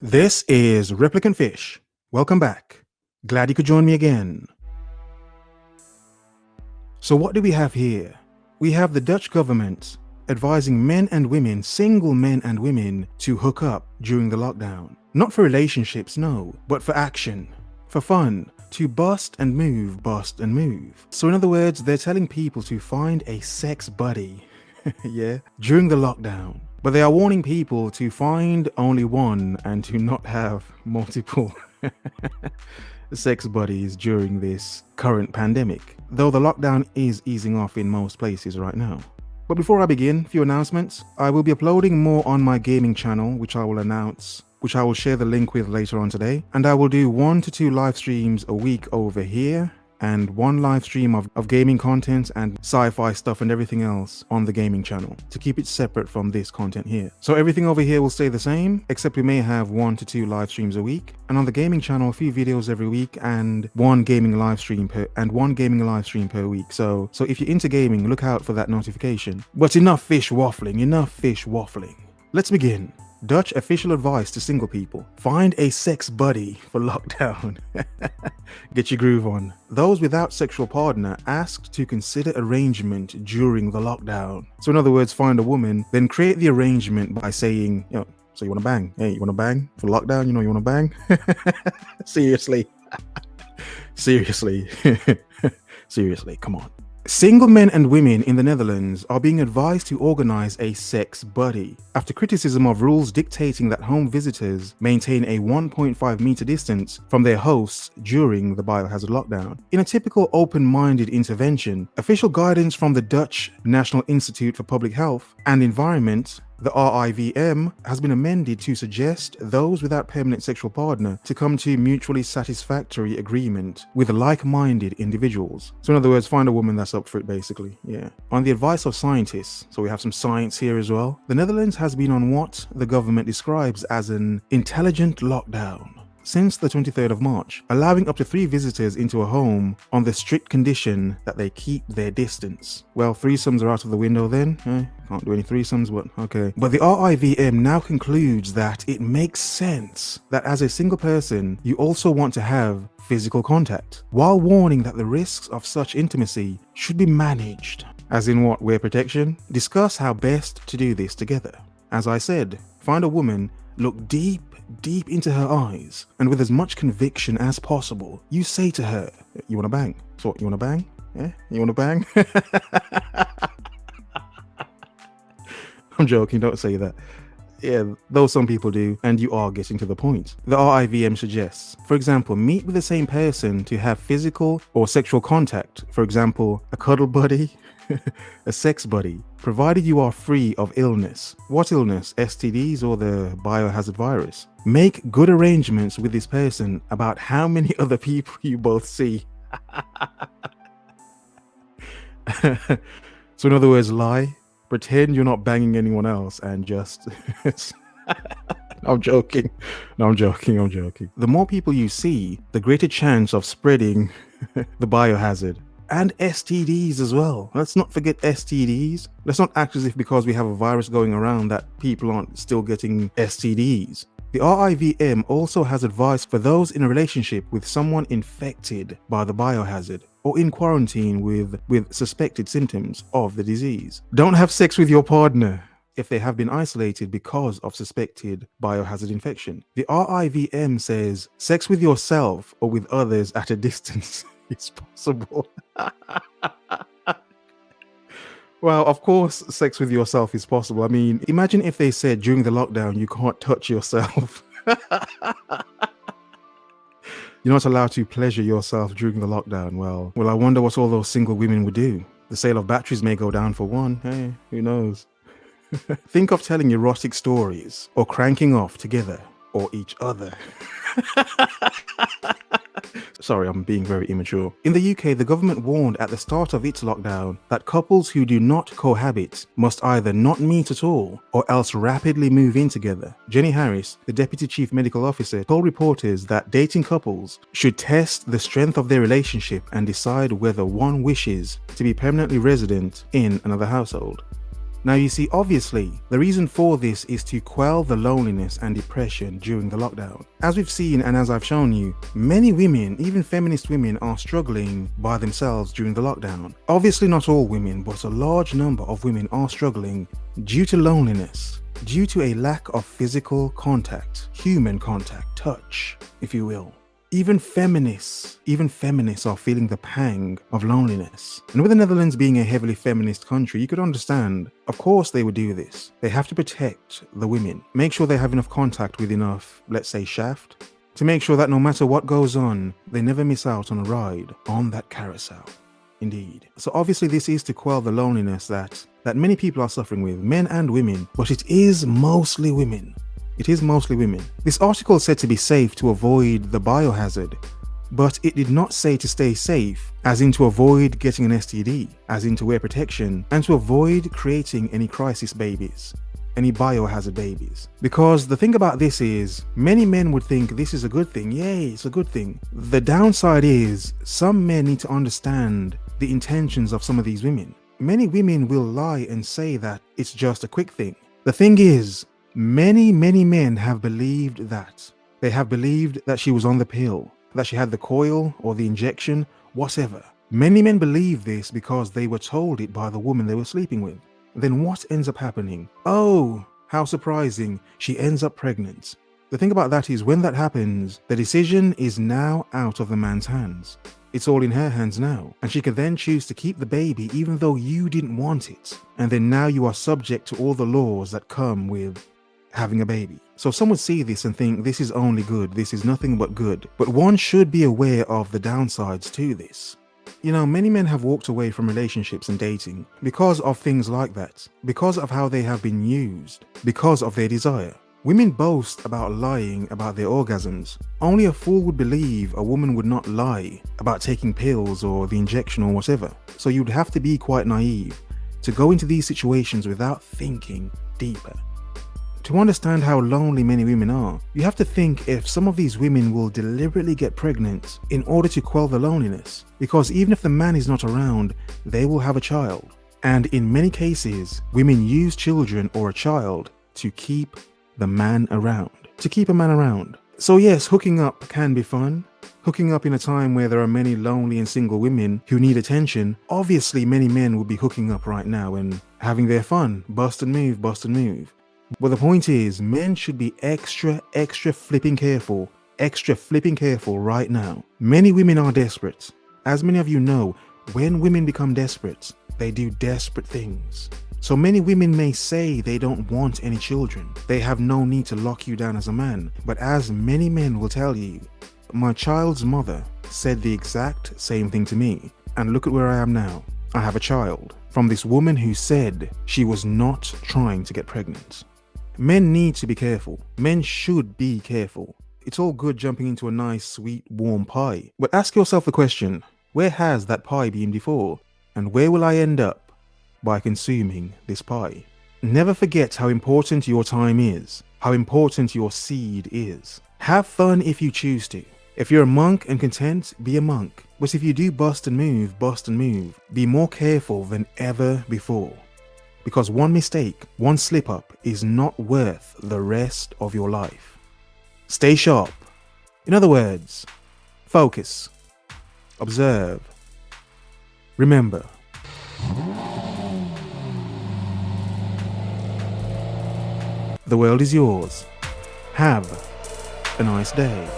This is Replicant Fish. Welcome back. Glad you could join me again. So what do we have here? We have the Dutch government advising men and women, single men and women, to hook up during the lockdown. Not for relationships, no, but for action, for fun, to bust and move, bust and move. So in other words, they're telling people to find a sex buddy, yeah, during the lockdown. But they are warning people to find only one and to not have multiple sex buddies during this current pandemic, though the lockdown is easing off in most places right now. But before I begin, a few announcements. I will be uploading more on my gaming channel, which I will share the link with later on today. And I will do 1 to 2 live streams a week over here, and 1 live stream of gaming content and sci-fi stuff and everything else on the gaming channel to keep it separate from this content here. So everything over here will stay the same, except we may have 1 to 2 live streams a week, and on the gaming channel a few videos every week and one gaming live stream per week. So if you're into gaming, look out for that notification. But enough fish waffling. Let's begin. Dutch official advice to single people. Find a sex buddy for lockdown. Get your groove on. Those without sexual partner asked to consider arrangement during the lockdown. So in other words, find a woman, then create the arrangement by saying, so you want to bang? Hey, you want to bang for lockdown? You want to bang? Seriously. Seriously, come on. Single men and women in the Netherlands are being advised to organize a sex buddy after criticism of rules dictating that home visitors maintain a 1.5 meter distance from their hosts during the biohazard lockdown. In a typical open-minded intervention, official guidance from the Dutch National Institute for Public Health and Environment, the RIVM, has been amended to suggest those without permanent sexual partner to come to mutually satisfactory agreement with like-minded individuals. So in other words, find a woman that's up for it, basically. Yeah. On the advice of scientists, so we have some science here as well, the Netherlands has been on what the government describes as an intelligent lockdown since the 23rd of March, allowing up to 3 visitors into a home on the strict condition that they keep their distance. Well, threesomes are out of the window then. Can't do any threesomes, but okay. But the RIVM now concludes that it makes sense that as a single person, you also want to have physical contact, while warning that the risks of such intimacy should be managed. As in what? Wear protection? Discuss how best to do this together. As I said, find a woman, look deep into her eyes, and with as much conviction as possible, you say to her, you want to bang? So you want to bang? Yeah? You want to bang? I'm joking, don't say that. Yeah, though some people do, and you are getting to the point. The RIVM suggests, for example, meet with the same person to have physical or sexual contact. For example, a cuddle buddy, a sex buddy, provided you are free of illness. What illness? STDs or the biohazard virus? Make good arrangements with this person about how many other people you both see. So in other words, lie, pretend you're not banging anyone else and just... I'm joking. The more people you see, the greater chance of spreading the biohazard. And STDs as well. Let's not forget STDs. Let's not act as if because we have a virus going around that people aren't still getting STDs. The RIVM also has advice for those in a relationship with someone infected by the biohazard or in quarantine with suspected symptoms of the disease. Don't have sex with your partner if they have been isolated because of suspected biohazard infection. The RIVM says sex with yourself or with others at a distance is possible. Well, of course, sex with yourself is possible. I mean, imagine if they said during the lockdown you can't touch yourself. You're not allowed to pleasure yourself during the lockdown. Well, I wonder what all those single women would do. The sale of batteries may go down for one. Hey, who knows? Think of telling erotic stories or cranking off together or each other. Sorry, I'm being very immature. In the UK, the government warned at the start of its lockdown that couples who do not cohabit must either not meet at all or else rapidly move in together. Jenny Harris, the Deputy Chief Medical Officer, told reporters that dating couples should test the strength of their relationship and decide whether one wishes to be permanently resident in another household. Now you see, obviously, the reason for this is to quell the loneliness and depression during the lockdown. As we've seen and as I've shown you, many women, even feminist women, are struggling by themselves during the lockdown. Obviously not all women, but a large number of women are struggling due to loneliness, due to a lack of physical contact, human contact, touch, if you will. Even feminists are feeling the pang of loneliness. And with the Netherlands being a heavily feminist country, you could understand, of course they would do this. They have to protect the women, make sure they have enough contact with enough, let's say, shaft, to make sure that no matter what goes on, they never miss out on a ride on that carousel. Indeed. So obviously this is to quell the loneliness that many people are suffering with, men and women, but it is mostly women. It is mostly women. This article said to be safe to avoid the biohazard, but it did not say to stay safe, as in to avoid getting an STD, as in to wear protection, and to avoid creating any crisis babies, any biohazard babies. Because the thing about this is, many men would think this is a good thing. Yay, it's a good thing. The downside is, some men need to understand the intentions of some of these women. Many women will lie and say that it's just a quick thing. The thing is, many men have believed that. They have believed that she was on the pill, that she had the coil or the injection, whatever. Many men believe this because they were told it by the woman they were sleeping with. Then what ends up happening? Oh, how surprising, she ends up pregnant. The thing about that is, when that happens, the decision is now out of the man's hands. It's all in her hands now, and she can then choose to keep the baby even though you didn't want it. And then now you are subject to all the laws that come with having a baby. So some would see this and think this is only good, this is nothing but good. But one should be aware of the downsides to this. You know, many men have walked away from relationships and dating because of things like that, because of how they have been used, because of their desire. Women boast about lying about their orgasms. Only a fool would believe a woman would not lie about taking pills or the injection or whatever. So you'd have to be quite naive to go into these situations without thinking deeper. To understand how lonely many women are, you have to think if some of these women will deliberately get pregnant in order to quell the loneliness, because even if the man is not around, they will have a child. And in many cases, women use children or a child to keep the man around, to keep a man around. So yes, hooking up can be fun. Hooking up in a time where there are many lonely and single women who need attention, obviously many men will be hooking up right now and having their fun, bust and move, bust and move. But the point is, men should be extra flipping careful right now. Many women are desperate. As many of you know, when women become desperate, they do desperate things. So many women may say they don't want any children. They have no need to lock you down as a man. But as many men will tell you, my child's mother said the exact same thing to me. And look at where I am now. I have a child from this woman who said she was not trying to get pregnant. Men need to be careful. Men should be careful. It's all good jumping into a nice, sweet, warm pie. But ask yourself the question, where has that pie been before? And where will I end up by consuming this pie? Never forget how important your time is, how important your seed is. Have fun if you choose to. If you're a monk and content, be a monk. But if you do bust and move, be more careful than ever before. Because one mistake, one slip up is not worth the rest of your life. Stay sharp. In other words, focus, observe, remember. The world is yours. Have a nice day.